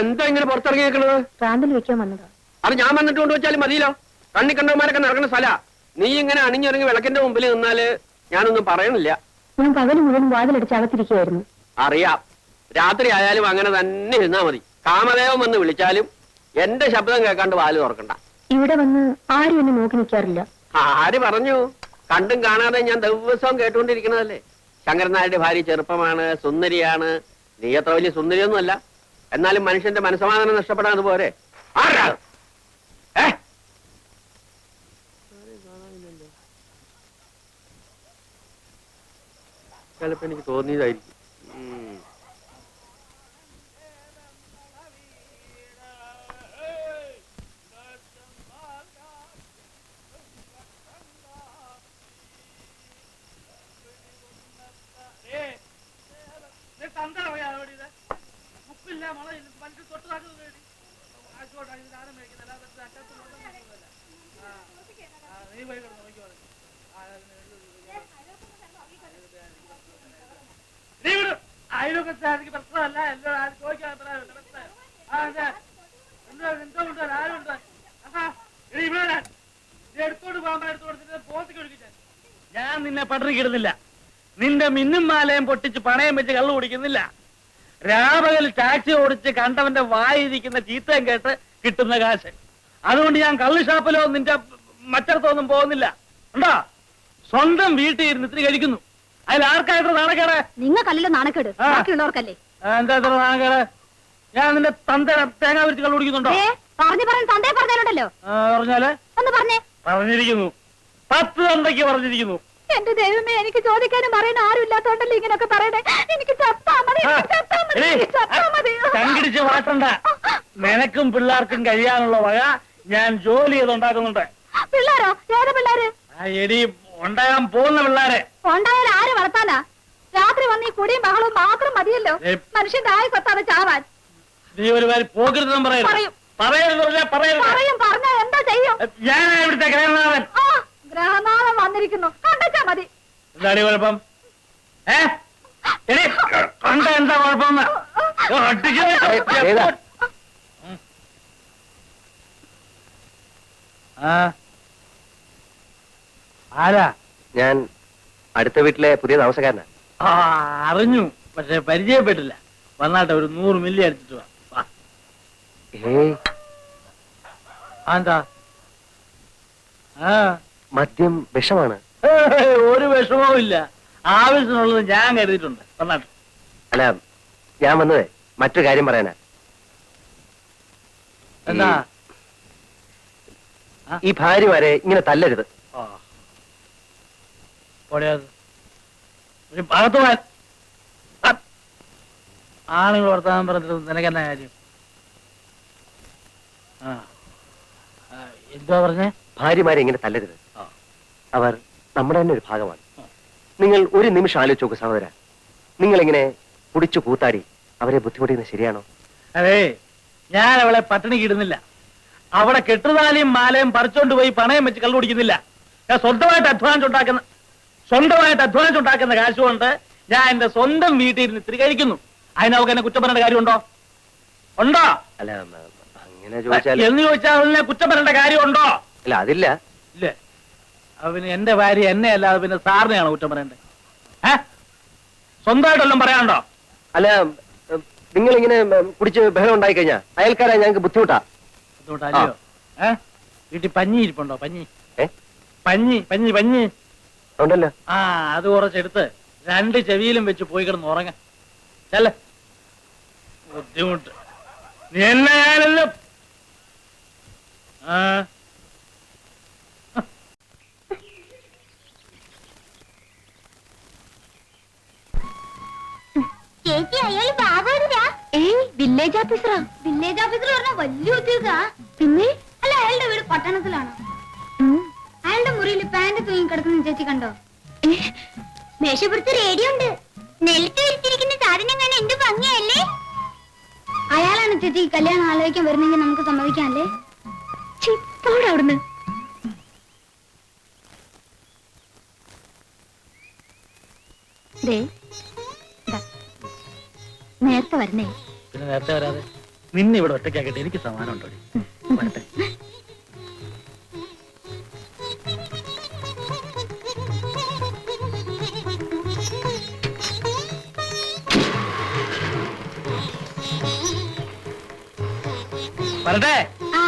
എന്താ ഇങ്ങനെ പുറത്തിറങ്ങി നിൽക്കണത്? പ്രാന്തൽ വെക്കാൻ വന്നതാ. അത് ഞാൻ വന്നിട്ട് കൊണ്ട് വെച്ചാലും മതിയല്ലോ. കണ്ണി കണ്ടവന്മാരൊക്കെ നടക്കുന്ന സ്ഥല. നീ ഇങ്ങനെ അണിഞ്ഞിറങ്ങി വിളക്കിന്റെ മുമ്പിൽ നിന്നാല് ഞാനൊന്നും പറയണില്ല. ഞാൻ പകല് മുഴുവൻ വാതിലടിച്ച് അകത്തിരിക്കുകയായിരുന്നു. അറിയാം, രാത്രി ആയാലും അങ്ങനെ തന്നെ ഇരുന്നാ മതി. കാമദേവൻ വന്ന് വിളിച്ചാലും എന്റെ ശബ്ദം കേൾക്കാണ്ട് വാല് തുറക്കണ്ട. ഇവിടെ വന്ന് ആരും എന്നെ നോക്കി നിൽക്കാറില്ല. ആര് പറഞ്ഞു? കണ്ടും കാണാതെ ഞാൻ ദിവസവും കേട്ടുകൊണ്ടിരിക്കണതല്ലേ. ശങ്കരൻ നായരുടെ ഭാര്യ ചെറുപ്പമാണ്, സുന്ദരിയാണ്. നീ അത്ര വലിയ സുന്ദരിയൊന്നുമല്ല. എന്നാലും മനുഷ്യന്റെ മനസ്സമാധാനം നഷ്ടപ്പെടാതെ പോരെ. ആരാ ചിലപ്പോ എനിക്ക് തോന്നിയതായിരിക്കും. അയൽവക്കത്തെ പ്രശ്നമല്ല, എല്ലാം ചോദിക്കാൻ എടുത്തോണ്ട് പോകാൻ എടുത്തോട്ട് പോത്തിക്ക് ഒഴുകിച്ചാൽ ഞാൻ നിന്നെ പട്ടിണി കിടുന്നില്ല. നിന്റെ മിന്നും മാലയും പൊട്ടിച്ച് പണയം വെച്ച് കള്ളു കുടിക്കുന്നില്ല. രാപകൽ ടാക്സി ഓടിച്ച് കണ്ടവന്റെ വായിരിക്കുന്ന ചീത്തയും കേട്ട് കിട്ടുന്ന കാശ്. അതുകൊണ്ട് ഞാൻ കള്ളു ഷാപ്പിലോ നിന്റെ മറ്റടത്തൊന്നും പോകുന്നില്ല. ഉണ്ടോ? സ്വന്തം വീട്ടിൽ ഇരുന്ന് ഇത്തിരി കഴിക്കുന്നു. അതിൽ ആർക്കായിട്ട് നാണക്കേട്? നിങ്ങൾക്കല്ലല്ലോ നാണക്കേട്, ബാക്കിയുള്ളവർക്കല്ലേ. എന്താ ഇത്ര നാണക്കേട്? ഞാൻ നിന്റെ തന്തയുടെ തേങ്ങ വിരിച്ച് കള്ളു കുടിക്കുന്നുണ്ടോ? തന്തയെ പറഞ്ഞാലുണ്ടല്ലോ. പറഞ്ഞാല് ഒന്ന് പറഞ്ഞേ. പറഞ്ഞിരിക്കുന്നു, 10 തന്തയ്ക്ക് പറഞ്ഞിരിക്കുന്നു. എന്റെ ദൈവമേ, എനിക്ക് ചോദിക്കാനും പറയാൻ ആരും ഇല്ലാത്തോണ്ടല്ലോ ഇങ്ങനെയൊക്കെ പറയണേ. എനിക്ക് കങ്കിടിച്ച് വാട്ടണ്ട. നിനക്കും പിള്ളേർക്കും കഴിയാനുള്ള വക ഞാൻ ജോലി ചെയ്തുണ്ടാക്കുന്നുണ്ട്. പിള്ളേരോ? ഏതാ പിള്ളേര്? എടി, ഉണ്ടാകാൻ പോകുന്ന പിള്ളേരെ. ഉണ്ടായാൽ ആര് വളർത്താനാ? രാത്രി വന്ന് ഈ കുടിയും ബഹളവും മാത്രം മതിയല്ലോ മനുഷ്യന്റെ ആയി കൊത്താതെ ചാവാൻ. നീ ഒരു കാര്യം പോകരുതെന്നും പറയും. പറഞ്ഞാ എന്താ ചെയ്യും? ഞാൻ ഇവിടുത്തെ ഗ്രഹനാഥൻ. ഗ്രഹനാഥൻ വന്നിരിക്കുന്നു, കണ്ടാ മതി. എന്താണ് കുഴപ്പം? കണ്ട എന്താ കുഴപ്പം? ആരാ? ഞാൻ അടുത്ത വീട്ടിലെ പുതിയ താമസക്കാരനാ. അറിഞ്ഞു, പക്ഷെ പരിചയപ്പെട്ടില്ല. വന്നാട്ടെ, ഒരു 100 മില്ലി അടിച്ചിട്ട് വാ. എന്താ? മദ്യം വിഷമാണ്. ഒരു വിഷമവും ഇല്ല. ആവശ്യമുള്ളത് ഞാൻ കരുതിയിട്ടുണ്ട്. വന്നാട്ടെ. അല്ല, ഞാൻ വന്നതേ മറ്റൊരു കാര്യം പറയാനാ. എന്താ? ഈ ഭാര്യമാരെ ഇങ്ങനെ തല്ലരുത്. ആണുങ്ങൾ വർത്താനം പറഞ്ഞിട്ട് നിനക്കെന്നാ കാര്യം? എന്താ പറഞ്ഞേ? ഭാര്യമാരെ ഇങ്ങനെ തല്ലരുത്. അവർ നമ്മുടെ തന്നെ ഒരു ഭാഗമാണ്. നിങ്ങൾ ഒരു നിമിഷം ആലോചിച്ച് നോക്ക് സഹോദര. നിങ്ങളിങ്ങനെ കുടിച്ചു കൂത്താടി അവരെ ബുദ്ധിമുട്ടിക്കുന്നത് ശരിയാണോ? അതെ, ഞാൻ അവളെ പട്ടിണി കിടുന്നില്ല. അവിടെ കെട്ടുതാലിയും മാലയും പറിച്ചോണ്ട് പോയി പണയം വെച്ച് കള്ളു കുടിക്കുന്നില്ല. ഞാൻ സ്വന്തമായിട്ട് അധ്വാനിച്ചുണ്ടാക്കുന്ന കാശുകൊണ്ട് ഞാൻ എന്റെ സ്വന്തം വീട്ടിൽ ഇരുന്ന് ഇത്തിരി കഴിക്കുന്നു. അതിനവർക്ക് എന്നെ കുറ്റം പറയേണ്ട കാര്യമുണ്ടോ? ഉണ്ടോ? അല്ല, അങ്ങനെ ചോദിച്ചാൽ എന്ന് ചോദിച്ചാൽ അതിനെ കുറ്റം പറയേണ്ട കാര്യമുണ്ടോ? അല്ല, അതില്ല. ഇല്ലേ? അവന് എന്റെ ഭാര്യ എന്നെ അല്ലാതെ പിന്നെ സാറിനെയാണോ കുറ്റം പറയണ്ടേ? സ്വന്തമായിട്ടെല്ലാം പറയാനുണ്ടോ? അല്ല, നിങ്ങളിങ്ങനെ കുടിച്ച് ബഹളം ഉണ്ടായി കഴിഞ്ഞാ അയൽക്കാരാ ഞങ്ങൾക്ക് ബുദ്ധിമുട്ടാ. ബുദ്ധിമുട്ടല്ലയോ? വീട്ടിൽ പഞ്ഞി ഇരിപ്പുണ്ടോ? പഞ്ഞി ഉണ്ടല്ലോ. അത് കുറച്ചെടുത്ത് 2 ചെവിയിലും വെച്ച് പോയി കിടന്ന് ഉറങ്ങ. ചെല്ല, ബുദ്ധിമുട്ട്. നീ എന്നായാലും ചേച്ചി, അയാൾ ബാബുരാ? വില്ലേജ് ഓഫീസറാ. വില്ലേജ് ഓഫീസർ പറഞ്ഞ വലിയ ഉദ്യോഗ. പിന്നെ അല്ല, അയാളുടെ വീട് പട്ടണത്തിലാണ്. അയാളുടെ മുറിയിൽ പാന്റ് തൂങ്ങി കിടക്കുന്ന ചേച്ചി കണ്ടോ? മേശപ്പുറത്ത് റേഡിയോ ഉണ്ട്. നെലത്ത് വിരിച്ചിരിക്കുന്ന സാധനം കാണാൻ എന്ത് ഭംഗിയല്ലേ? അയാളാണ് ചേച്ചി കല്യാണം ആലോചിക്കാൻ വരുന്നെങ്കിൽ നമുക്ക് സമ്മതിക്കാല്ലേ? അവിടുന്ന് നേരത്തെ വരണേ. പിന്നെ നേരത്തെ വരാതെ നിന്നെ ഇവിടെ ഒറ്റയ്ക്കാക്കിട്ട് എനിക്ക് സമാനം ഉണ്ടോ? വരട്ടെ. വരട്ടെ. ആ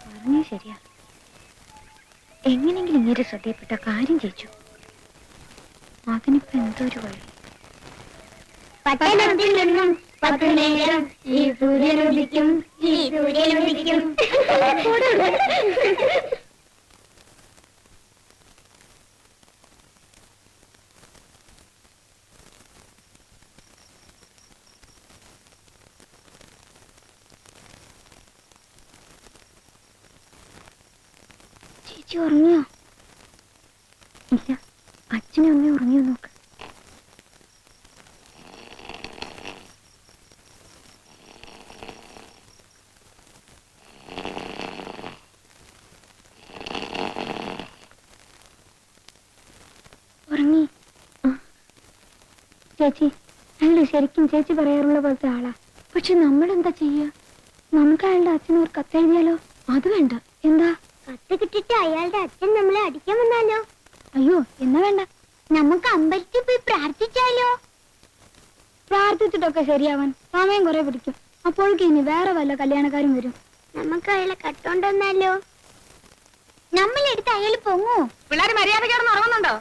പറഞ്ഞത് ശരിയാ. എങ്ങനെങ്കിലും ഇങ്ങനെ ശ്രദ്ധയിൽപ്പെട്ട കാര്യം ചെയ്യിച്ചു. അതിനിപ്പോ എന്തൊരു വഴി. പട്ടണത്തിൽ നിന്നും 10 നേരം ഈ സൂര്യനുദിക്കും, ഈ സൂര്യനുദിക്കും. ചേച്ചി ഉറങ്ങിയോ? ഇല്ല, അച്ഛനും അമ്മയും ഉറങ്ങിയോ നോക്ക്. ഉറങ്ങി. ചേച്ചി, അയാള് ശരിക്കും ചേച്ചി പറയാറുള്ള പോലത്തെ ആളാ. പക്ഷെ നമ്മളെന്താ ചെയ്യാ? നമുക്ക് അയാളുടെ അച്ഛന് ഒരു കത്തെഴുതിയാലോ? അത് വേണ്ട. എന്താ? കത്ത് കിട്ടിട്ട് അയാളുടെ അച്ഛൻ നമ്മളെ അടിക്കാൻ വന്നാലോ? അയ്യോ, എന്നാ വേണ്ട. നമുക്ക് അമ്പലത്തിൽ പോയി പ്രാർത്ഥിച്ചാലോ? പ്രാർത്ഥിച്ചിട്ടൊക്കെ ശരിയാവാൻ സമയം കുറെ പിടിക്കും. അപ്പോഴേക്കും ഇനി വേറെ വല്ല കല്യാണക്കാരും വരും. നമുക്ക് അയാളെ കട്ടോണ്ടെന്നാലോ? നമ്മളെടുത്ത് അയാൾ പൊങ്ങോ? പിള്ളേര് മര്യാദക്കാരന്ന് ഉറങ്ങുന്നുണ്ടോ?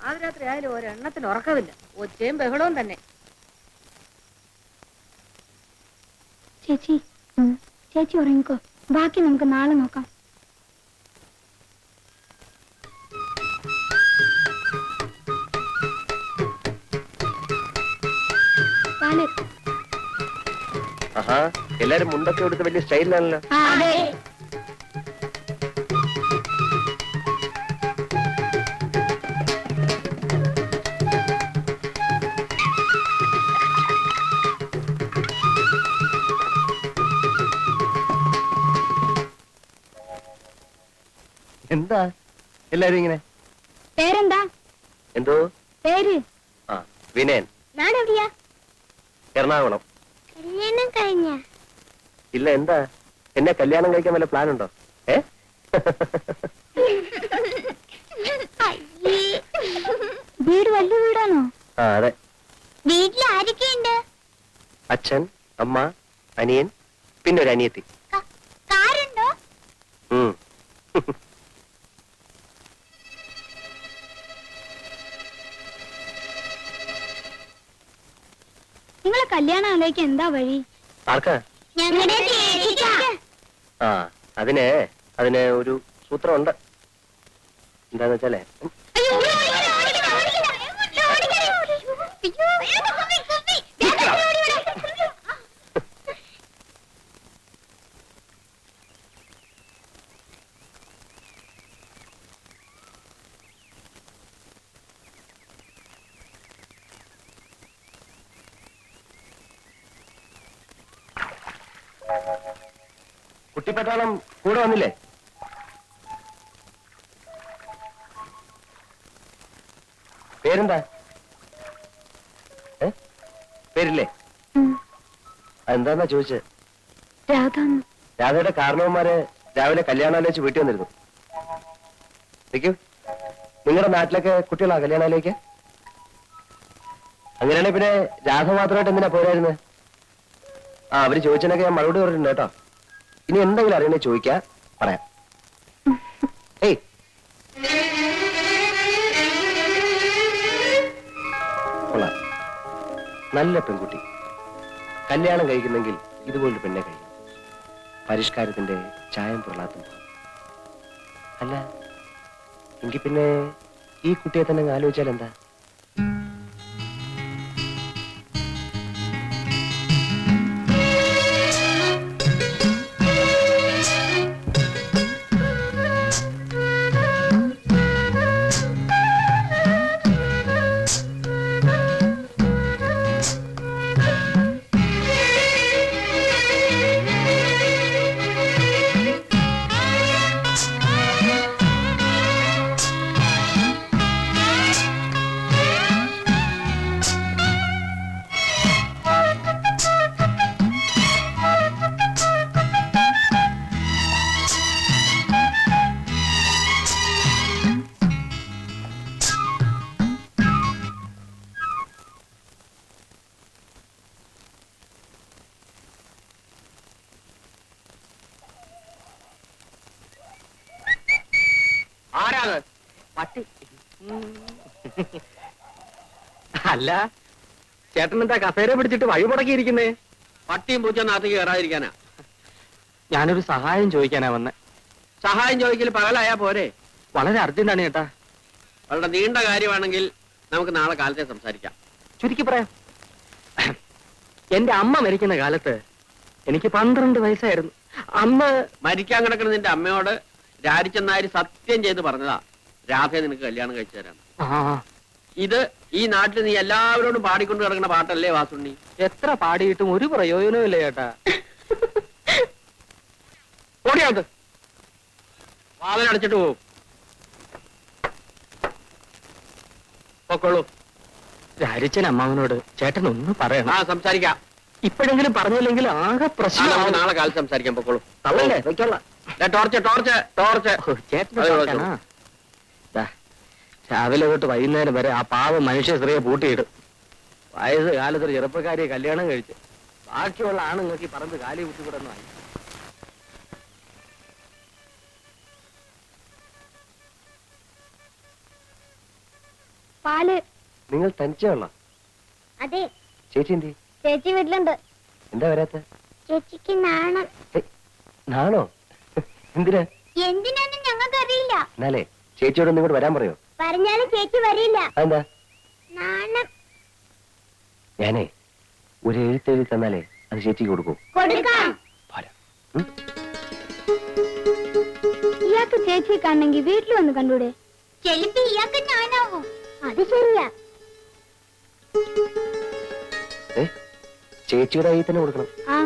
പാതിരാത്രി ആയാലും ഒരെണ്ണത്തിന് ഉറക്കമില്ല. ഒച്ചയും ബഹളവും തന്നെ. ചേച്ചി, ചേച്ചി ഉറങ്ങിക്കോ. ബാക്കി നമുക്ക് നാളെ നോക്കാം. പാല്. ആഹാ, എല്ലാരും മുണ്ടൊക്കെ എടുത്ത് വലിയ സ്റ്റൈലിലാണല്ലോ. അതെ. എന്താ എല്ലാരും ഇങ്ങനെ? പേരെന്താ? എന്തോ പേര്? ആ, വിനയൻ. നാടെവിടെയാ? എറണാകുളം. കല്യാണം കഴിഞ്ഞ? ഇല്ല, എന്താ? എന്നെ കല്യാണം കഴിക്കാൻ വല്ല പ്ലാൻ ഉണ്ടോ? വീട് വലിയ വീടാണോ? ആ, അതെ. വീട്ടിൽ ആരൊക്കെയുണ്ട്? അച്ഛൻ, അമ്മ, അനിയൻ, പിന്നെ ഒരു അനിയത്തി. കാറുണ്ടോ? ഉം. നിങ്ങളെ കല്യാണം ആലോചിക്കാൻ എന്താ വഴി? ആർക്കാ? ഞങ്ങളുടെ ചേച്ചിക്കാ. ആ, അതിന് ഒരു സൂത്രമുണ്ട്. എന്താന്ന് വെച്ചാലേ, അയ്യോ, ഓടിക്കല, ഓടിക്കല, ഓടിക്കല, ഓടിക്കല. അയ്യോ, കുപ്പി, കുപ്പി. കുട്ടിപ്പട്ടാളം കൂടെ വന്നില്ലേ? പേരെന്താ? പേരില്ലേ? അതെന്താന്നാ ചോദിച്ചത്? രാധാന്ന്. രാധയുടെ കാരണവന്മാര് രാവിലെ കല്യാണാലോചിച്ച് വീട്ടിൽ വന്നിരുന്നു. നിൽക്കൂ. നിങ്ങളുടെ നാട്ടിലൊക്കെ കുട്ടികളാ കല്യാണാലോചിക്ക? അങ്ങനെയാണെങ്കിൽ പിന്നെ രാധ മാത്രമായിട്ട് എന്തിനാ പോരായിരുന്നത്? ആ, അവര് ചോദിച്ചതിനൊക്കെ ഞാൻ മറുപടി പറഞ്ഞിട്ടുണ്ട് കേട്ടോ. ഇനി എന്തെങ്കിലും അറിയണേ ചോദിക്കാ, പറയാം. ഏയ്, കൊള്ളാം. നല്ല പെൺകുട്ടി. കല്യാണം കഴിക്കുന്നെങ്കിൽ ഇതുപോലൊരു പെണ്ണെ കഴിക്കും. പരിഷ്കാരത്തിന്റെ ചായം പൊള്ളാത്തും. അല്ല, എങ്കിൽ പിന്നെ ഈ കുട്ടിയെ തന്നെ ആലോചിച്ചാൽ എന്താ? അല്ല ചേട്ടൻ എന്താ കസേര പിടിച്ചിട്ട് വഴി മുടക്കിയിരിക്കുന്നേ? പട്ടിയും പൂച്ചയും നാട്ടിൽ കയറാതിരിക്കാനാ. ഞാനൊരു സഹായം ചോദിക്കാനാ വന്നെ. സഹായം ചോദിക്കൽ പകലായാ പോരെ? വളരെ അർജന്റാണ് ചേട്ടാ. വളരെ നീണ്ട കാര്യമാണെങ്കിൽ നമുക്ക് നാളെ കാലത്തെ സംസാരിക്കാം. ചുരുക്കി പറയാം. എന്റെ അമ്മ മരിക്കുന്ന കാലത്ത് എനിക്ക് 12 വയസ്സായിരുന്നു. അന്ന് മരിക്കാൻ കിടക്കുന്ന നിന്റെ അമ്മയോട് രാരിച്ചെന്നാര് സത്യം ചെയ്ത് പറഞ്ഞതാ രാധയെ നിനക്ക് കല്യാണം കഴിച്ചു തരാം. ഇത് ഈ നാട്ടിൽ നീ എല്ലാവരോടും പാടിക്കൊണ്ട് കിടക്കുന്ന പാട്ടല്ലേ വാസുണ്ണി? എത്ര പാടിയിട്ടും ഒരു പ്രയോജനവും ഇല്ല ചേട്ടാ. ഓടിയാത് വാതിലടച്ചിട്ട് പോവും. പൊക്കോളൂ. രാരിച്ചൻ അമ്മാവനോട് ചേട്ടൻ ഒന്ന് പറയണം. ആ സംസാരിക്കാം. ഇപ്പോഴെങ്കിലും പറഞ്ഞില്ലെങ്കിൽ ആകെ ആ, നമുക്ക് പ്രശ്നം. നാളെ കാലത്ത് സംസാരിക്കാം. പൊക്കോളൂ. തള്ളല്ലേ വെക്കോളാം. Torch torch torch. ചേട്ടൻ അതെ, രാവിലെ തൊട്ട് വൈകുന്നേരം വരെ ആ പാവ മനുഷ്യ സ്ത്രീയെ പൂട്ടിയിടും. വയസ്സ് കാലത്തൊരു ചെറുപ്പക്കാരിയെ കല്യാണം കഴിച്ച് ബാക്കിയുള്ള ആണുങ്ങൾക്ക് ഈ പറമ്പ് കാലി കുത്തിവിടുന്നു. പാല്. നിങ്ങൾ തനിച്ചുള്ള അതെ, ചേച്ചി എന്തി? ചേച്ചി വീട്ടിലുണ്ട്. എന്താ വരാത്ത? ചേച്ചിക്ക് നാണം. നാണോ? എന്തിനാ? എന്തിനാന്ന് ഞങ്ങൾക്കറിയില്ല. എന്നാലേ ചേച്ചിയോട് ഇങ്ങോട്ട് വരാൻ പറയോ? പറഞ്ഞാലും ചേച്ചി വരില്ല. അതെന്താ? നാണം. ഞാനേ ഒരു എഴുത്തെഴുതി തന്നാലേ അത് ചേച്ചിക്ക് കൊടുക്കൂ. കൊടുക്കാം. പോരാ. ഇയാൾക്ക് ചേച്ചിയെ കാണണമെങ്കിൽ വീട്ടിൽ വന്ന് കണ്ടൂടെ? ചെലപ്പോ ഇയാൾക്ക് ഞാനാവും. അത് ശരിയാ. ചേച്ചിയുടെ കയ്യിൽ തന്നെ കൊടുക്കണം. ആ